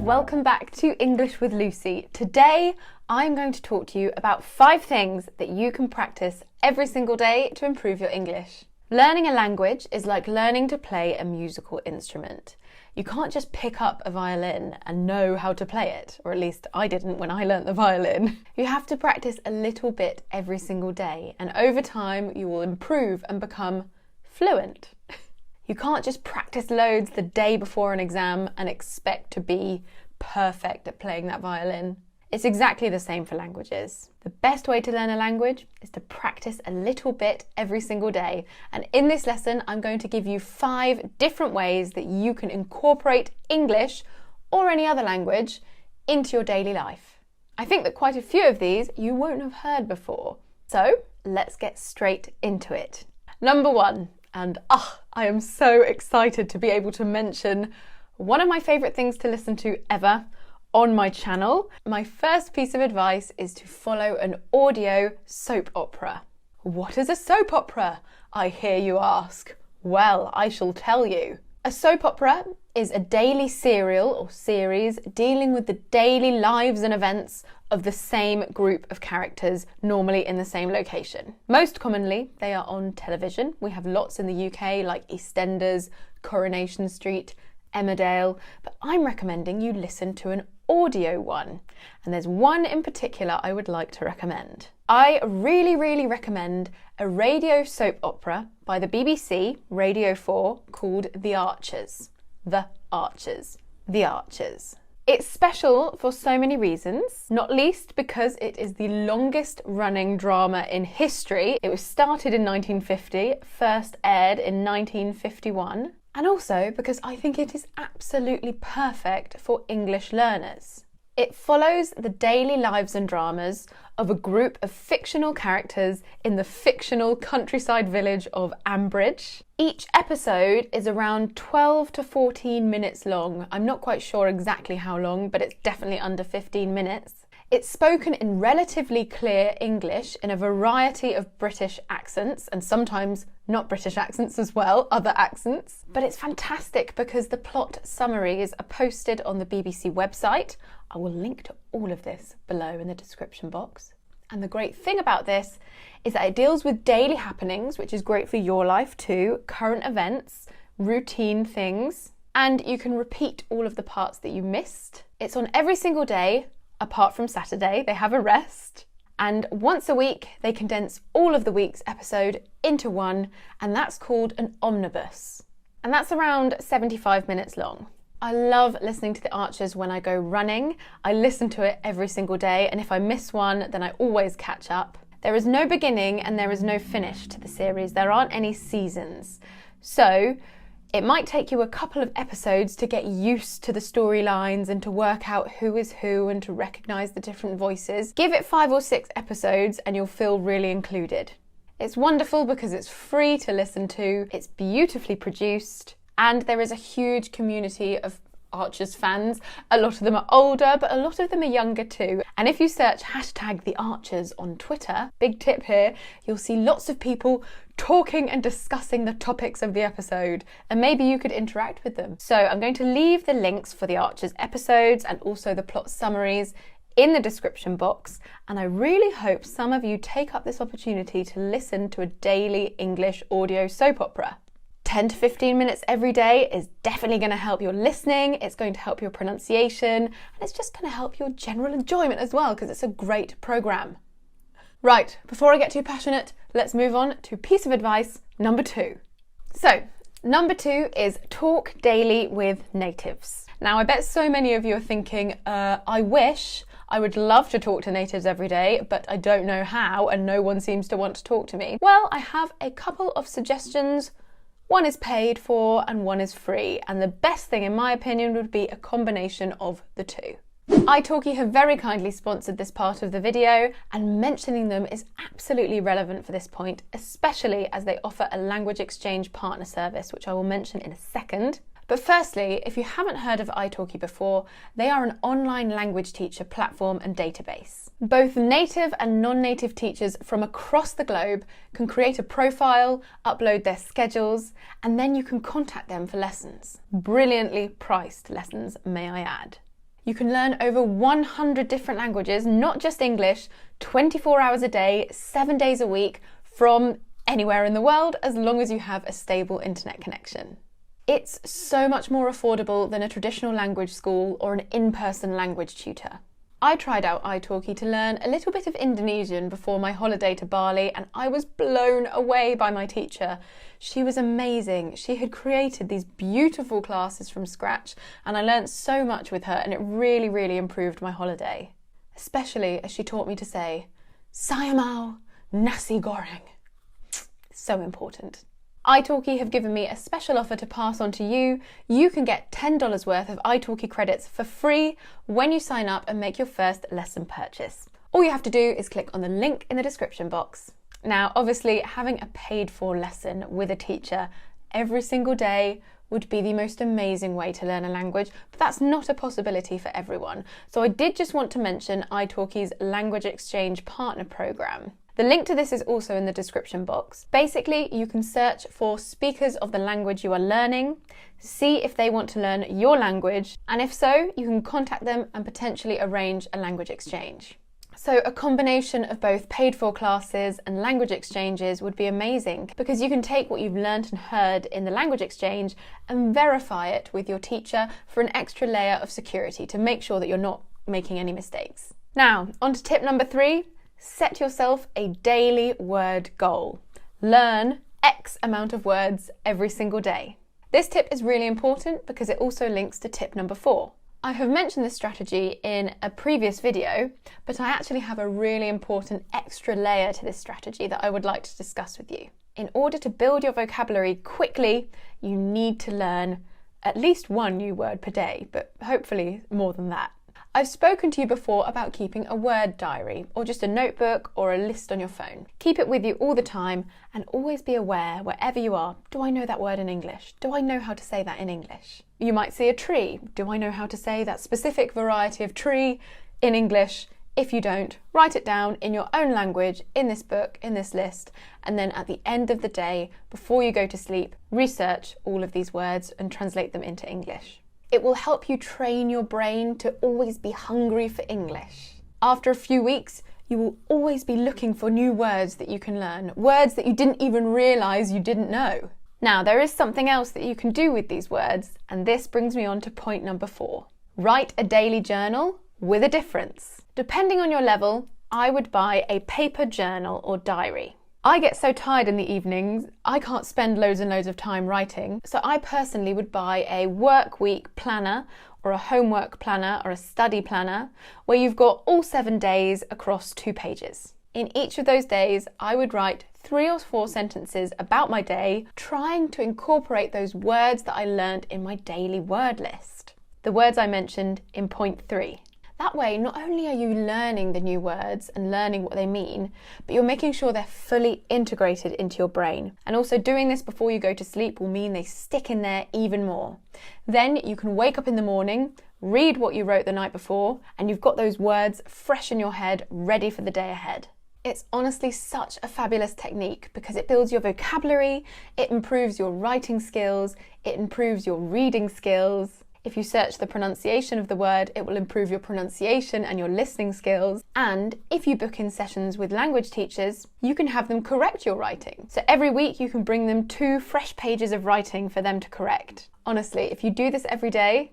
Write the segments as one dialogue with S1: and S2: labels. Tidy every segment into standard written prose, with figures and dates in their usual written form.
S1: welcome back to English with Lucy. Today, I'm going to talk to you about 5 things that you can practice every single day to improve your English. Learning a language is like learning to play a musical instrument. You can't just pick up a violin and know how to play it, or at least I didn't when I learnt the violin. You have to practice a little bit every single day, and over time you will improve and become fluent. You can't just practice loads the day before an exam and expect to be perfect at playing that violin. It's exactly the same for languages. The best way to learn a language is to practice a little bit every single day. And in this lesson, I'm going to give you 5 different ways that you can incorporate English or any other language into your daily life. I think that quite a few of these you won't have heard before. So let's get straight into it. Number 1. And I am so excited to be able to mention one of my favourite things to listen to ever on my channel. My first piece of advice is to follow an audio soap opera. What is a soap opera, I hear you ask? Well, I shall tell you. A soap opera is a daily serial or series dealing with the daily lives and events of the same group of characters, normally in the same location. Most commonly, they are on television. We have lots in the UK like EastEnders, Coronation Street, Emmerdale, but I'm recommending you listen to an audio one. And there's one in particular I would like to recommend. I really recommend a radio soap opera by the BBC, Radio 4, called The Archers. The Archers. The Archers. It's special for so many reasons, not least because it is the longest running drama in history. It was started in 1950, first aired in 1951, and also because I think it is absolutely perfect for English learners. It follows the daily lives and dramas of a group of fictional characters in the fictional countryside village of Ambridge. Each episode is around 12 to 14 minutes long. I'm not quite sure exactly how long, but it's definitely under 15 minutes. It's spoken in relatively clear English in a variety of British accents, and sometimes not British accents as well, other accents. But it's fantastic because the plot summaries are posted on the BBC website. I will link to all of this below in the description box. And the great thing about this is that it deals with daily happenings, which is great for your life too, current events, routine things, and you can repeat all of the parts that you missed. It's on every single day, apart from Saturday. They have a rest. And once a week, they condense all of the week's episode into one, and that's called an omnibus. And that's around 75 minutes long. I love listening to The Archers when I go running. I listen to it every single day, and if I miss one, then I always catch up. There is no beginning and there is no finish to the series. There aren't any seasons. So it might take you a couple of episodes to get used to the storylines and to work out who is who and to recognise the different voices. Give it 5 or 6 episodes and you'll feel really included. It's wonderful because it's free to listen to, it's beautifully produced, and there is a huge community of Archers fans. A lot of them are older, but a lot of them are younger too. And if you search #TheArchers on Twitter, big tip here, you'll see lots of people talking and discussing the topics of the episode, and maybe you could interact with them. So I'm going to leave the links for the Archers episodes and also the plot summaries in the description box, and I really hope some of you take up this opportunity to listen to a daily English audio soap opera. 10 to 15 minutes every day is definitely going to help your listening, it's going to help your pronunciation, and it's just going to help your general enjoyment as well because it's a great programme. Right, before I get too passionate, let's move on to piece of advice number 2. So, number 2 is talk daily with natives. Now, I bet so many of you are thinking, I would love to talk to natives every day, but I don't know how and no one seems to want to talk to me. Well, I have a couple of suggestions. One is paid for and one is free, and the best thing in my opinion would be a combination of the two. italki have very kindly sponsored this part of the video, and mentioning them is absolutely relevant for this point, especially as they offer a language exchange partner service, which I will mention in a second. But firstly, if you haven't heard of italki before, they are an online language teacher platform and database. Both native and non-native teachers from across the globe can create a profile, upload their schedules, and then you can contact them for lessons. Brilliantly priced lessons, may I add. You can learn over 100 different languages, not just English, 24 hours a day, 7 days a week, from anywhere in the world, as long as you have a stable internet connection. It's so much more affordable than a traditional language school or an in-person language tutor. I tried out italki to learn a little bit of Indonesian before my holiday to Bali, and I was blown away by my teacher. She was amazing. She had created these beautiful classes from scratch, and I learnt so much with her, and it really, really improved my holiday. Especially as she taught me to say, "Saya mau nasi goreng." So important. italki have given me a special offer to pass on to you. You can get $10 worth of italki credits for free when you sign up and make your first lesson purchase. All you have to do is click on the link in the description box. Now, obviously, having a paid-for lesson with a teacher every single day would be the most amazing way to learn a language, but that's not a possibility for everyone. So I did just want to mention italki's Language Exchange Partner Programme. The link to this is also in the description box. Basically, you can search for speakers of the language you are learning, see if they want to learn your language, and if so, you can contact them and potentially arrange a language exchange. So a combination of both paid-for classes and language exchanges would be amazing, because you can take what you've learnt and heard in the language exchange and verify it with your teacher for an extra layer of security to make sure that you're not making any mistakes. Now, on to tip number 3. Set yourself a daily word goal. Learn X amount of words every single day. This tip is really important because it also links to tip number 4. I have mentioned this strategy in a previous video, but I actually have a really important extra layer to this strategy that I would like to discuss with you. In order to build your vocabulary quickly, you need to learn at least one new word per day, but hopefully more than that. I've spoken to you before about keeping a word diary, or just a notebook or a list on your phone. Keep it with you all the time and always be aware, wherever you are, do I know that word in English? Do I know how to say that in English? You might see a tree. Do I know how to say that specific variety of tree in English? If you don't, write it down in your own language, in this book, in this list, and then at the end of the day, before you go to sleep, research all of these words and translate them into English. It will help you train your brain to always be hungry for English. After a few weeks, you will always be looking for new words that you can learn, words that you didn't even realise you didn't know. Now, there is something else that you can do with these words, and this brings me on to point number 4. Write a daily journal with a difference. Depending on your level, I would buy a paper journal or diary. I get so tired in the evenings, I can't spend loads and loads of time writing, so I personally would buy a work week planner or a homework planner or a study planner where you've got all 7 days across 2 pages. In each of those days, I would write 3 or 4 sentences about my day, trying to incorporate those words that I learnt in my daily word list. The words I mentioned in point 3. That way, not only are you learning the new words and learning what they mean, but you're making sure they're fully integrated into your brain. And also doing this before you go to sleep will mean they stick in there even more. Then you can wake up in the morning, read what you wrote the night before, and you've got those words fresh in your head, ready for the day ahead. It's honestly such a fabulous technique because it builds your vocabulary, it improves your writing skills, it improves your reading skills. If you search the pronunciation of the word, it will improve your pronunciation and your listening skills. And if you book in sessions with language teachers, you can have them correct your writing. So every week you can bring them 2 fresh pages of writing for them to correct. Honestly, if you do this every day,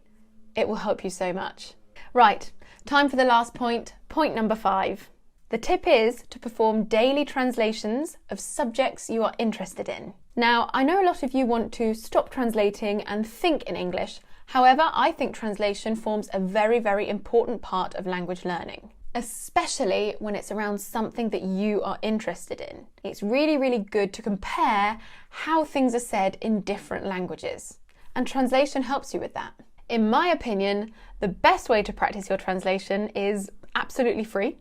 S1: it will help you so much. Right, time for the last point, point number 5. The tip is to perform daily translations of subjects you are interested in. Now, I know a lot of you want to stop translating and think in English. However, I think translation forms a very, very important part of language learning, especially when it's around something that you are interested in. It's really, really good to compare how things are said in different languages, and translation helps you with that. In my opinion, the best way to practice your translation is absolutely free,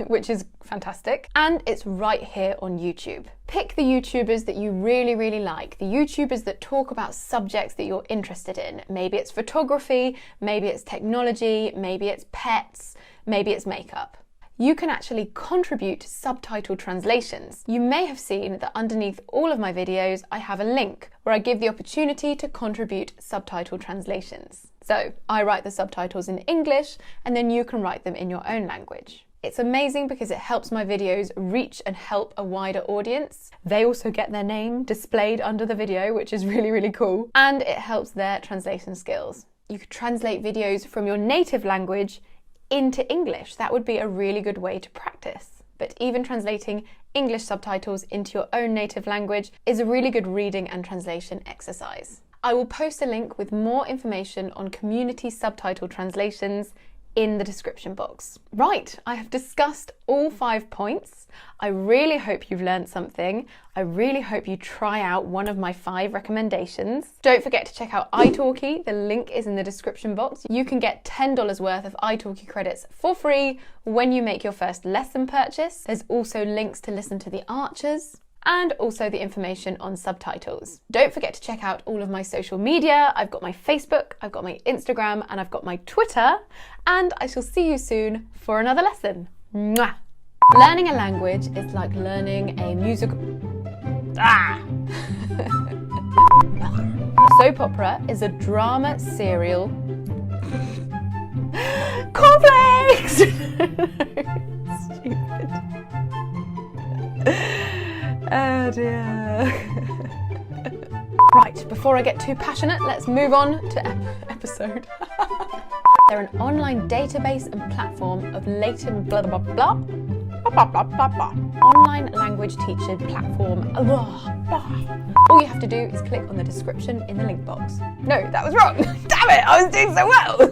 S1: which is fantastic, and it's right here on YouTube. Pick the YouTubers that you really, really like, the YouTubers that talk about subjects that you're interested in. Maybe it's photography, maybe it's technology, maybe it's pets, maybe it's makeup. You can actually contribute subtitle translations. You may have seen that underneath all of my videos, I have a link where I give the opportunity to contribute subtitle translations. So I write the subtitles in English and then you can write them in your own language. It's amazing because it helps my videos reach and help a wider audience. They also get their name displayed under the video, which is really, really cool. And it helps their translation skills. You could translate videos from your native language into English. That would be a really good way to practice. But even translating English subtitles into your own native language is a really good reading and translation exercise. I will post a link with more information on community subtitle translations in the description box. Right, I have discussed all 5 points. I really hope you've learned something. I really hope you try out one of my 5 recommendations. Don't forget to check out italki. The link is in the description box. You can get $10 worth of italki credits for free when you make your first lesson purchase. There's also links to listen to the Archers, and also the information on subtitles. Don't forget to check out all of my social media. I've got my Facebook, I've got my Instagram, and I've got my Twitter, and I shall see you soon for another lesson. Mwah! Learning a language is like learning a musical... Soap opera is a drama serial... Cornflakes! Stupid. Oh dear. Right, before I get too passionate, let's move on to episode. They're an online database and platform of latent blah blah blah blah blah blah blah. Online language teacher platform. All you have to do is click on the description in the link box. No, that was wrong. Damn it, I was doing so well.